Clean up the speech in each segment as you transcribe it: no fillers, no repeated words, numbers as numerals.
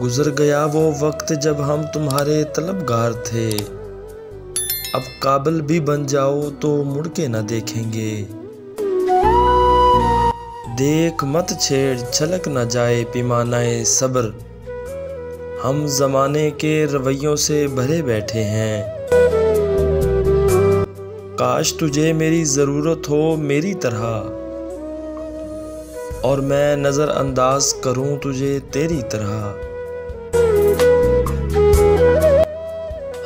गुजर गया वो वक्त जब हम तुम्हारे तलबगार थे। अब काबिल भी बन जाओ तो मुड़ के न देखेंगे। देख मत छेड़ छलक न जाए पैमानाए सब्र, हम ज़माने के रवैयों से भरे बैठे हैं। काश तुझे मेरी ज़रूरत हो मेरी तरह, और मैं नज़रअंदाज करूं तुझे तेरी तरह।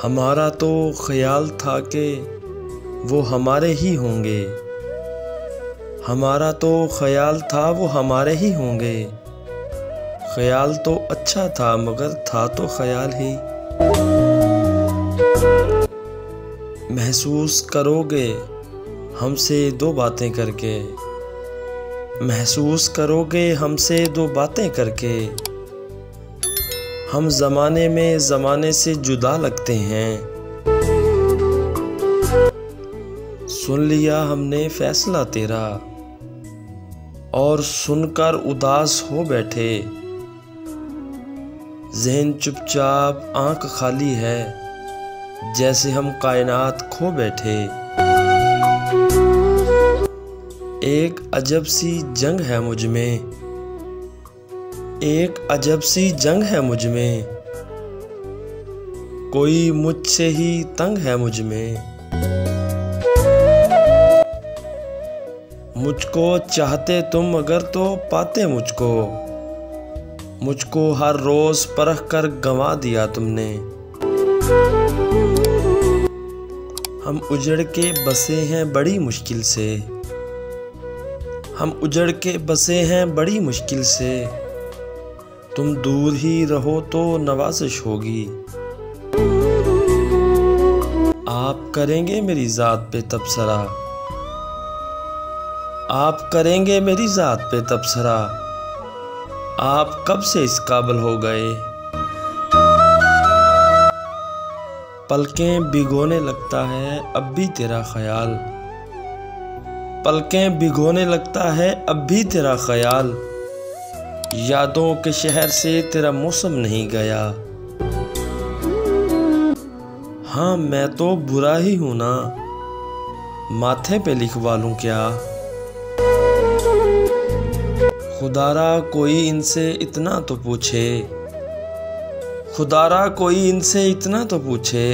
हमारा तो ख्याल था कि वो हमारे ही होंगे, हमारा तो ख्याल था वो हमारे ही होंगे। ख्याल तो अच्छा था मगर था तो ख्याल ही। महसूस करोगे हमसे दो बातें करके, महसूस करोगे हमसे दो बातें करके। हम ज़माने में ज़माने से जुदा लगते हैं। सुन लिया हमने फैसला तेरा, और सुनकर उदास हो बैठे। ज़हन चुपचाप आंख खाली है, जैसे हम कायनात खो बैठे। एक अजब सी जंग है मुझ में, एक अजब सी जंग है मुझ में। कोई मुझसे ही तंग है मुझ में। मुझको चाहते तुम अगर तो पाते मुझको, मुझको हर रोज परख कर गंवा दिया तुमने। हम उजड़ के बसे हैं बड़ी मुश्किल से, हम उजड़ के बसे हैं बड़ी मुश्किल से। तुम दूर ही रहो तो नवाजिश होगी। आप करेंगे मेरी ज़ात पे तबसरा, आप करेंगे मेरी ज़ात पे तबसरा। आप कब से इस काबिल हो गए। पलकें भिगोने लगता है अब भी तेरा ख्याल, पलकें भिगोने लगता है अब भी तेरा ख्याल। यादों के शहर से तेरा मौसम नहीं गया। हाँ मैं तो बुरा ही हूं ना, माथे पे लिखवा लूं क्या। खुदारा कोई इनसे इतना तो पूछे, खुदारा कोई इनसे इतना तो पूछे।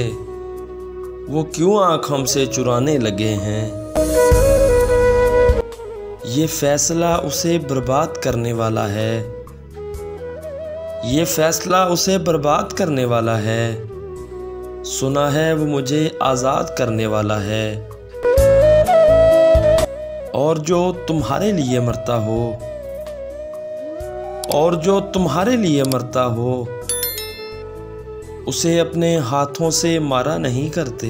वो क्यों आँख हमसे चुराने लगे हैं। ये फैसला उसे बर्बाद करने वाला है, ये फैसला उसे बर्बाद करने वाला है। सुना है वो मुझे आज़ाद करने वाला है। और जो तुम्हारे लिए मरता हो, और जो तुम्हारे लिए मरता हो, उसे अपने हाथों से मारा नहीं करते।